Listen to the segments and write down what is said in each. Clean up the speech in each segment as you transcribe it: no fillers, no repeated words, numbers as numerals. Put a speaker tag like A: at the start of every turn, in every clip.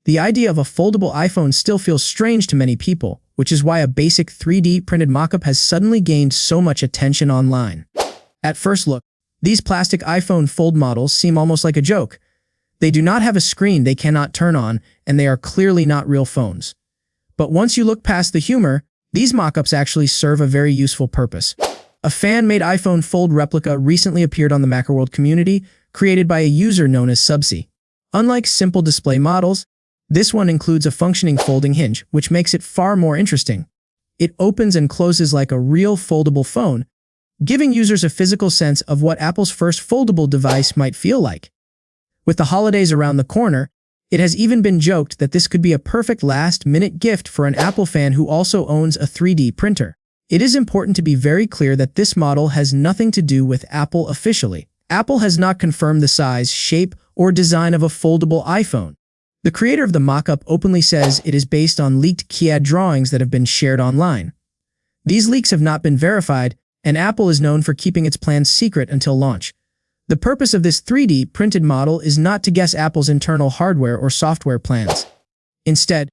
A: The idea of a foldable iPhone still feels strange to many people, which is why a basic 3D printed mockup has suddenly gained so much attention online. At first look, these plastic iPhone fold models seem almost like a joke. They do not have a screen they cannot turn on, and they are clearly not real phones. But once you look past the humor, these mockups actually serve a very useful purpose. A fan-made iPhone fold replica recently appeared on the Macworld community, created by a user known as Subsea. Unlike simple display models, this one includes a functioning folding hinge, which makes it far more interesting. It opens and closes like a real foldable phone, giving users a physical sense of what Apple's first foldable device might feel like. With the holidays around the corner, it has even been joked that this could be a perfect last-minute gift for an Apple fan who also owns a 3D printer. It is important to be very clear that this model has nothing to do with Apple officially. Apple has not confirmed the size, shape, or design of a foldable iPhone. The creator of the mockup openly says it is based on leaked CAD drawings that have been shared online. These leaks have not been verified, and Apple is known for keeping its plans secret until launch. The purpose of this 3D printed model is not to guess Apple's internal hardware or software plans. Instead,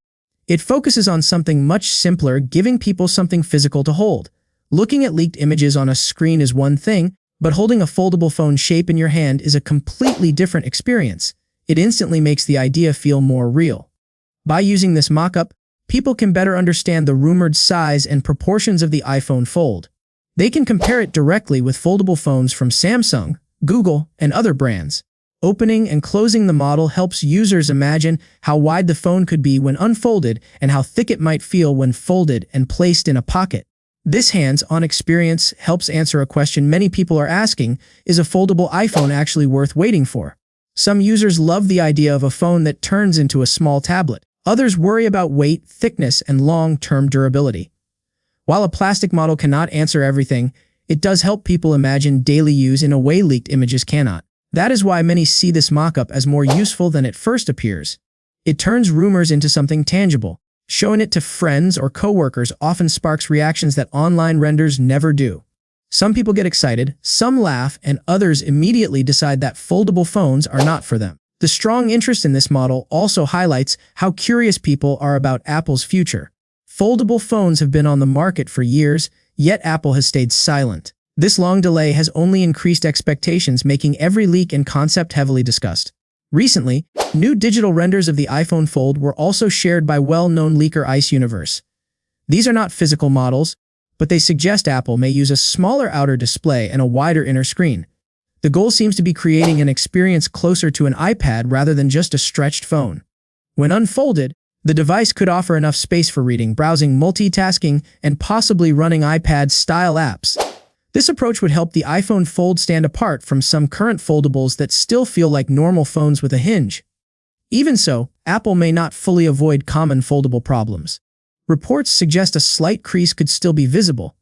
A: it focuses on something much simpler, giving people something physical to hold. Looking at leaked images on a screen is one thing, but holding a foldable phone shape in your hand is a completely different experience. It instantly makes the idea feel more real. By using this mockup, people can better understand the rumored size and proportions of the iPhone Fold. They can compare it directly with foldable phones from Samsung, Google, and other brands. Opening and closing the model helps users imagine how wide the phone could be when unfolded and how thick it might feel when folded and placed in a pocket. This hands-on experience helps answer a question many people are asking: is a foldable iPhone actually worth waiting for? Some users love the idea of a phone that turns into a small tablet. Others worry about weight, thickness, and long-term durability. While a plastic model cannot answer everything, it does help people imagine daily use in a way leaked images cannot. That is why many see this mockup as more useful than it first appears. It turns rumors into something tangible. Showing it to friends or coworkers often sparks reactions that online renders never do. Some people get excited, some laugh, and others immediately decide that foldable phones are not for them. The strong interest in this model also highlights how curious people are about Apple's future. Foldable phones have been on the market for years, yet Apple has stayed silent. This long delay has only increased expectations, making every leak and concept heavily discussed. Recently, new digital renders of the iPhone Fold were also shared by well-known leaker Ice Universe. These are not physical models, but they suggest Apple may use a smaller outer display and a wider inner screen. The goal seems to be creating an experience closer to an iPad rather than just a stretched phone. When unfolded, the device could offer enough space for reading, browsing, multitasking, and possibly running iPad-style apps. This approach would help the iPhone Fold stand apart from some current foldables that still feel like normal phones with a hinge. Even so, Apple may not fully avoid common foldable problems. Reports suggest a slight crease could still be visible.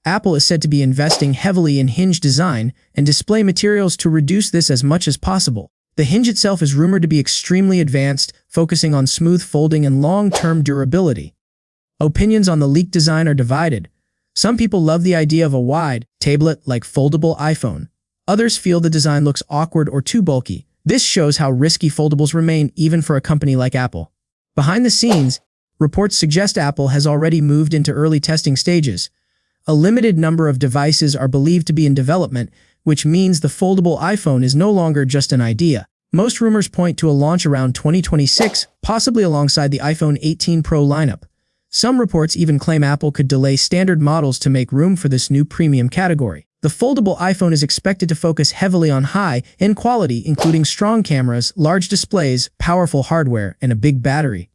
A: Apple is said to be investing heavily in hinge design and display materials to reduce this as much as possible. The hinge itself is rumored to be extremely advanced, focusing on smooth folding and long-term durability. Opinions on the leaked design are divided. Some people love the idea of a wide, tablet-like foldable iPhone. Others feel the design looks awkward or too bulky. This shows how risky foldables remain even for a company like Apple. Behind the scenes, reports suggest Apple has already moved into early testing stages. A limited number of devices are believed to be in development, which means the foldable iPhone is no longer just an idea. Most rumors point to a launch around 2026, possibly alongside the iPhone 18 Pro lineup. Some reports even claim Apple could delay standard models to make room for this new premium category. The foldable iPhone is expected to focus heavily on high-end quality, including strong cameras, large displays, powerful hardware, and a big battery.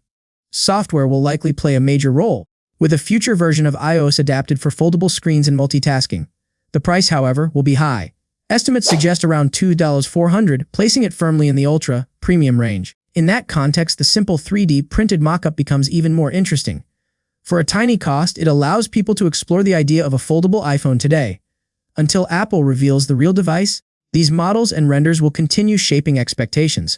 A: Software will likely play a major role, with a future version of iOS adapted for foldable screens and multitasking. The price, however, will be high. Estimates suggest around $2,400, placing it firmly in the ultra-premium range. In that context, the simple 3D printed mockup becomes even more interesting. For a tiny cost, it allows people to explore the idea of a foldable iPhone today. Until Apple reveals the real device, these models and renders will continue shaping expectations.